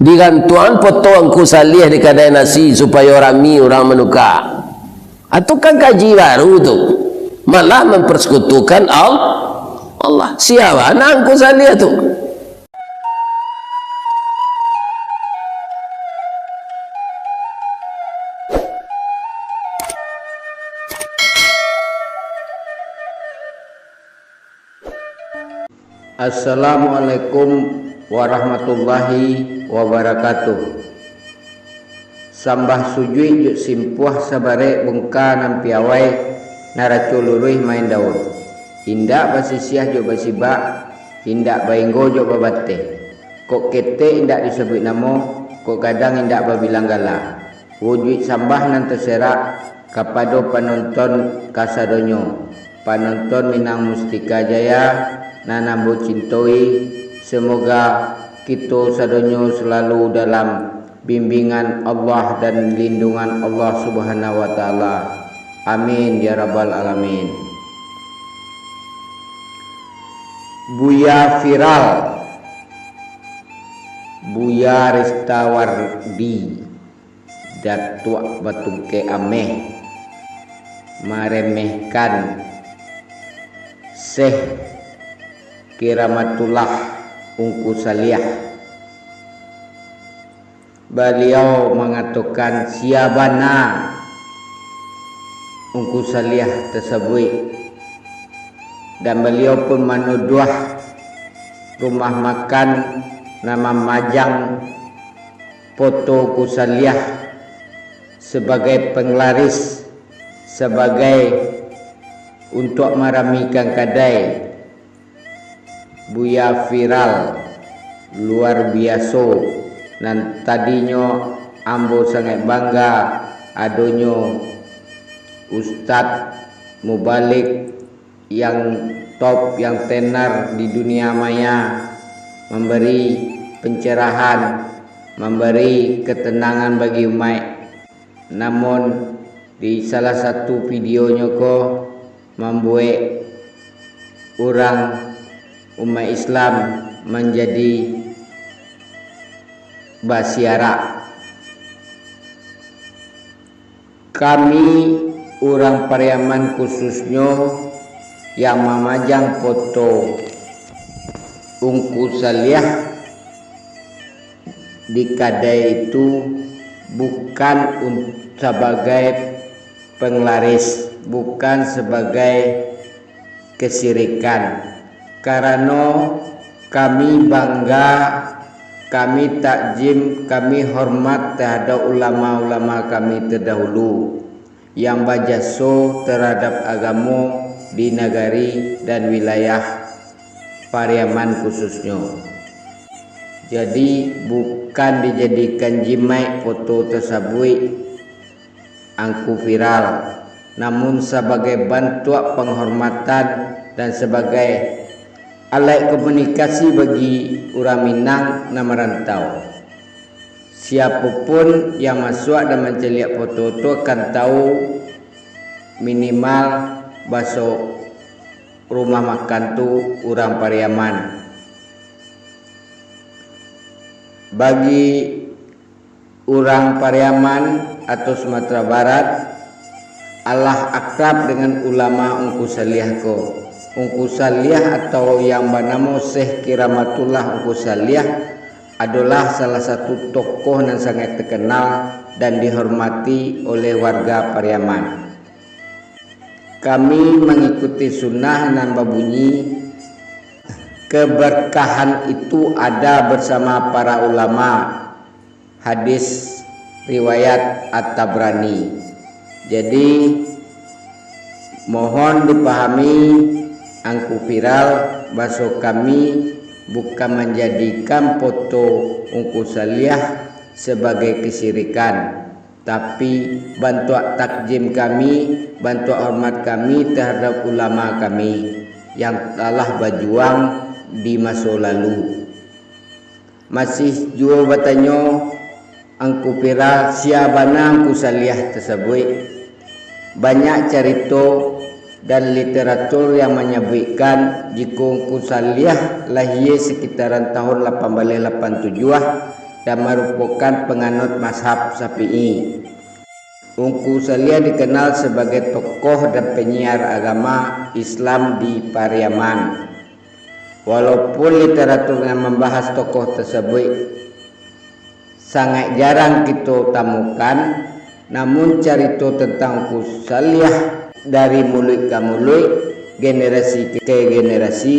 Digantuan potong ku salih di kedai nasi supaya orang menukar. Atau kan kaji baru tu malah mempersekutukan Allah. Siapa nak ku salih tu? Assalamualaikum warahmatullahi wabarakatuh. Sambah sujui juk simpuah sabare bungka nan piawai naraculuruih main daun. Indak basisiah juk basiba, indak bainggo juk babate. Kok kete indak disebut namo, kok kadang indak babilang gala. Wujud sambah nan terserak kapado penonton kasadonyo. Penonton Minang Mustika Jaya nanambo cintoi, semoga kita sadonyo selalu dalam bimbingan Allah dan lindungan Allah Subhanahu wa taala. Amin ya rabbal alamin. Buya viral, Buya Ristawardi Datuk Batuke Ameh meremehkan Syekh Kiramatullah Ungku Salih. Beliau mengatakan siabana Ungku Salih tersebut, dan beliau pun menuduh rumah makan nama Majang foto Ungku Salih sebagai penglaris, sebagai untuk meramikan kedai. Buya viral luar biasa, dan tadinya ambo sangat bangga adonyo Ustadz Mubalik yang top, yang tenar di dunia maya, memberi pencerahan, memberi ketenangan bagi umat. Namun di salah satu videonya ko membuat orang umat Islam menjadi basiara. Kami orang Pariaman khususnya yang memajang foto Ungku Salih di kedai itu bukan sebagai penglaris, bukan sebagai kesirikan, karena kami bangga, kami takjim, kami hormat terhadap ulama-ulama kami terdahulu yang berjasa terhadap agama di negeri dan wilayah Pariaman khususnya. Jadi bukan dijadikan jimai foto tersebut angku viral, namun sebagai bentuk penghormatan dan sebagai alat komunikasi bagi orang Minang yang merantau. Siapapun yang masuk dan menceliak foto itu akan tahu minimal bahasa rumah makan tu orang Pariaman. Bagi orang Pariaman atau Sumatera Barat, Allah akrab dengan ulama Ungku Salih ko. Ungku Salih atau yang bernama Syekh Kiramatullah Ungku Salih adalah salah satu tokoh yang sangat terkenal dan dihormati oleh warga Pariaman. Kami mengikuti sunnah dan berbunyi keberkahan itu ada bersama para ulama. Hadis riwayat At-Tabrani. Jadi mohon dipahami angku viral bahasa kami bukan menjadikan foto Ungku Salih sebagai kesirikan, tapi bantuan takjim kami, bantuan hormat kami terhadap ulama kami yang telah berjuang di masa lalu. Masih jua bertanya angku viral siabana Ungku Salih tersebut. Banyak cerita dan literatur yang menyebutkan jika Ungku Salih lahir sekitaran tahun 1887 dan merupakan penganut mazhab Syafi'i. Ungku Salih dikenal sebagai tokoh dan penyiar agama Islam di Pariaman. Walaupun literatur yang membahas tokoh tersebut sangat jarang kita temukan, namun cerita tentang Ungku Salih dari mulut ke mulut, generasi ke generasi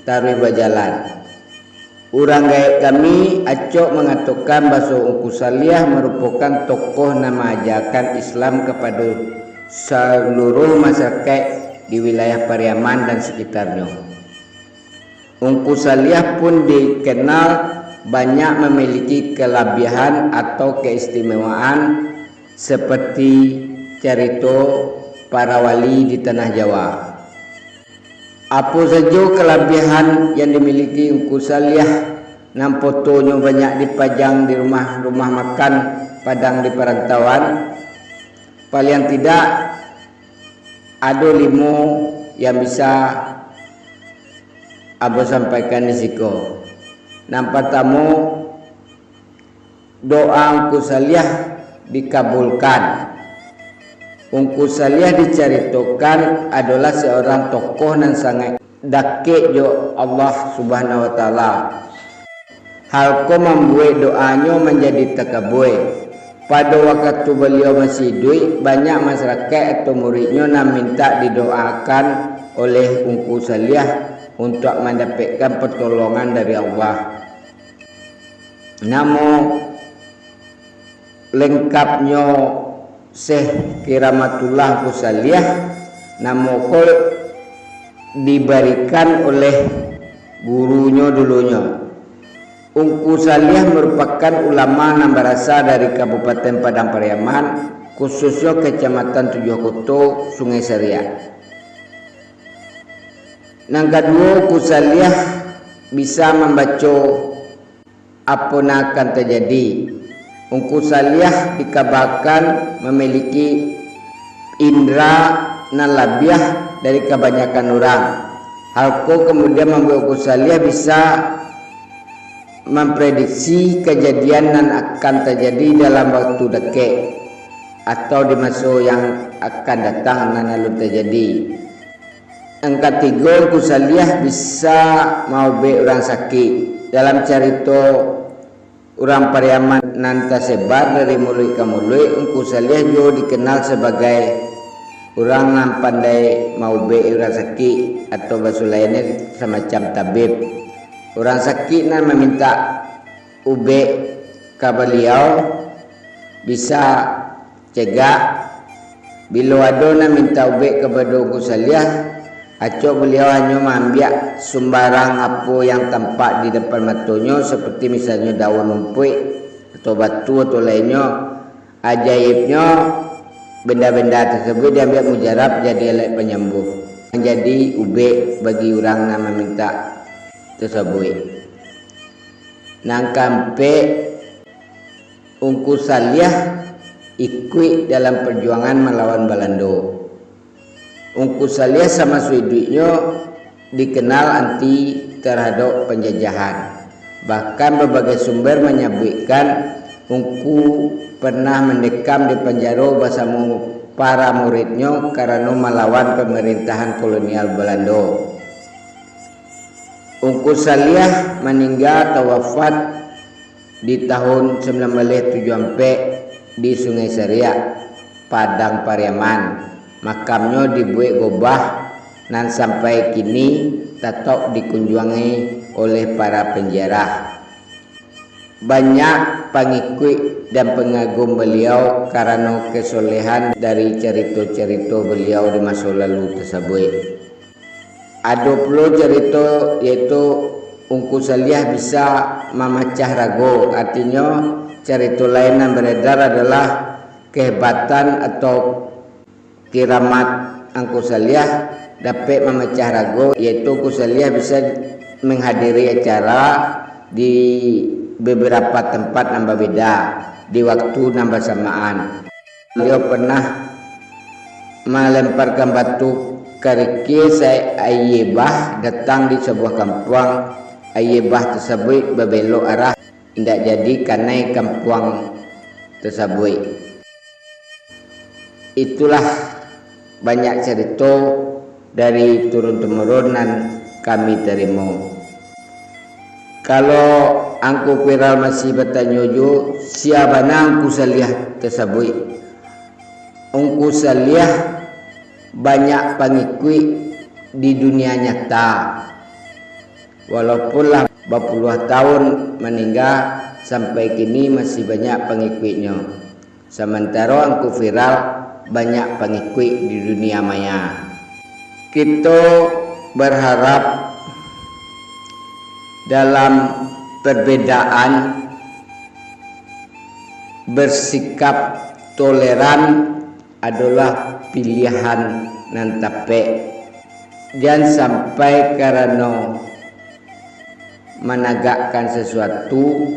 tarui berjalan. Urang gaib kami acok mengatakan bahawa Ungku Salih merupakan tokoh nama ajakan Islam kepada seluruh masyarakat di wilayah Pariaman dan sekitarnya. Ungku Salih pun dikenal banyak memiliki kelebihan atau keistimewaan seperti cerita para wali di tanah Jawa. Apa saja kelebihan yang dimiliki Ungku Salih? Nam fotonya banyak dipajang di rumah-rumah makan Padang di perantauan. Paling tidak ada 5 yang bisa Abu sampaikan di siko. Nam pertama, doa Ungku Salih dikabulkan. Ungku Salih diceritakan adalah seorang tokoh yang sangat dakik jo Allah Subhanahu wa taala. Hal ko membuat doanya menjadi takabur. Pada waktu beliau masih hidup, banyak masyarakat atau muridnya yang minta didoakan oleh Ungku Salih untuk mendapatkan pertolongan dari Allah. Namun lengkapnya Syekh Kiramatullah Ungku Salih namoko diberikan oleh gurunya dulunya. Ungku Salih merupakan ulama yang berasal dari Kabupaten Padang Pariaman, khususnya Kecamatan Tujuh Koto, Sungai Seria. Yang kedua, Ungku Salih bisa membaca apa yang akan terjadi. Ungku Salih dikabarkan memiliki indera nan lebih dari kebanyakan orang. Hal itu kemudian membuat Ungku Salih bisa memprediksi kejadian yang akan terjadi dalam waktu dekat atau di masa yang akan datang yang lalu terjadi. Yang ketiga, Ungku Salih bisa mau orang sakit. Dalam cerita orang Pariaman nan tersebar dari mulut ke mulut, Ungku Salih juga dikenal sebagai orang yang pandai mau orang sakit atau bahasa lainnya semacam tabib. Orang sakit nan meminta ube ke beliau bisa cegah. Bila ada nan minta ube kepada Ungku Salih, acok beliau hanya mengambil sembarang apa yang tampak di depan matanya, seperti misalnya daun rumput atau batu atau lainnya. Ajaibnya benda-benda tersebut diambil mujarab jadi alat penyembuh, menjadi ube bagi orang yang meminta tersebut. Nang kampe Ungku Salih ikut dalam perjuangan melawan Belanda. Ungku Salih sama suidunya dikenal anti terhadap penjajahan. Bahkan berbagai sumber menyebutkan Ungku pernah mendekam di penjara bersama para muridnya karena melawan pemerintahan kolonial Belanda. Ungku Salih meninggal atau wafat di tahun 1974 di Sungai Seria, Padang Pariaman. Makamnya dibuat gobah dan sampai kini tetap dikunjungi oleh para penziarah. Banyak pengikut dan pengagum beliau karena kesolehan dari cerita-cerita beliau di masa lalu tersebut. Ada pula cerita yaitu Ungku Salih bisa memecah raga. Artinya cerita lain yang beredar adalah kehebatan atau kiramat Ungku Salih dapat memecah raga, yaitu Ungku Salih bisa menghadiri acara di beberapa tempat yang berbeda di waktu yang bersamaan. Beliau pernah melemparkan batu kerikil Ayyibah datang di sebuah kampung. Ayyibah tersebut berbelok arah indak jadi kanai kampuang tersabui. Itulah banyak cerita dari turun-temurunan kami terima. Kalau angku viral masih bertanya ju, siapa angku salih tersabui? Angku salih banyak pengikut di dunia nyata. Walaupun lah berpuluh tahun meninggal, sampai kini masih banyak pengikutnya. Sementara angku viral banyak pengikut di dunia maya. Kita berharap dalam perbedaan bersikap toleran adalah pilihan nan tape. Jangan sampai karena menegakkan sesuatu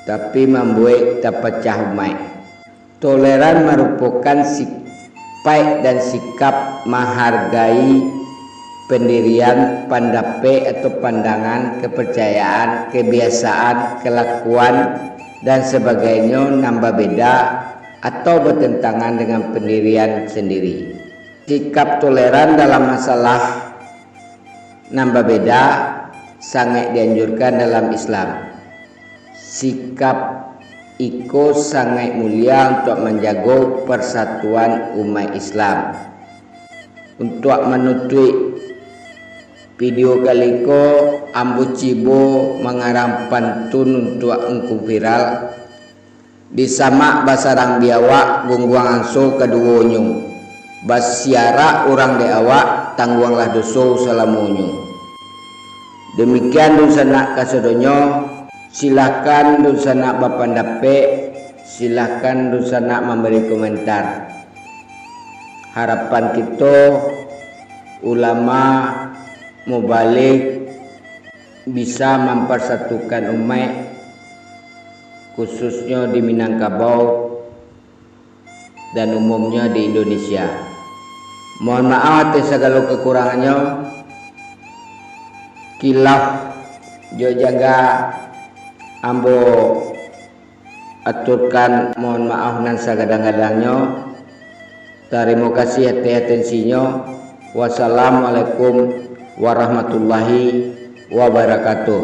tapi membuat terpecah umat. Toleran merupakan sifat dan sikap menghargai pendirian, pendapat atau pandangan, kepercayaan, kebiasaan, kelakuan dan sebagainya nambah beda atau bertentangan dengan pendirian sendiri. Sikap toleran dalam masalah nambah beda sangat dianjurkan dalam Islam. Sikap iko sangat mulia untuk menjaga persatuan umat Islam. Untuk menutup video kali ko, ambu cibo mengarang pantun untuk engku viral. Disamak basarang biawak gungguang anso kedua nyung. Basiara orang de awak tangguanglah doso salamunyu. Demikian dusana kasodonyo. Silakan dusana bapandape, silakan dusana memberi komentar. Harapan kita ulama mubalik bisa mempersatukan umat, khususnya di Minangkabau dan umumnya di Indonesia. Mohon maaf atas segala kekurangannya. Kilaf jo jaga ambo aturkan mohon maaf nan sagadang-gadangnya. Terima kasih atas atensinya. Wassalamualaikum warahmatullahi wabarakatuh.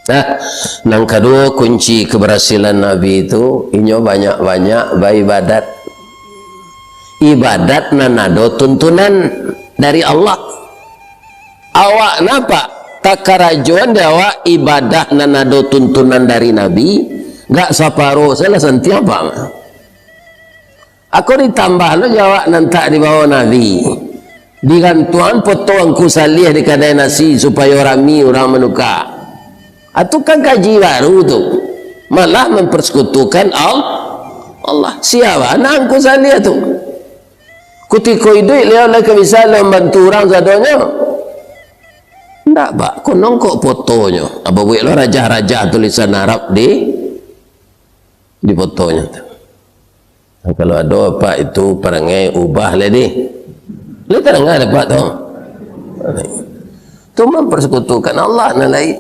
Nah, yang kedua kunci keberhasilan Nabi itu inyo banyak-banyak beribadat. Ibadat nanado tuntunan dari Allah. Awak napa? Tak karajuan dewa ibadah nanado tuntunan dari Nabi gak separuh salah sentiap apa aku ditambah lo jawab nanti di bawah Nabi digantuan potongku salih di kadai nasi supaya orang menuka itu kan kaji baru tu malah mempersekutukan Allah siapa nangku salih tu kutiko hidup lewat lagi bisa membantu orang zadonya. Ndak pak, kau nongkok fotonya. Apa buat lo raja-raja tulisan Arab di fotonya. Nah, kalau ada apa itu perangai ubah le di. Lihat enggak ada pak tu. Itu mempersekutukan Allah nalai.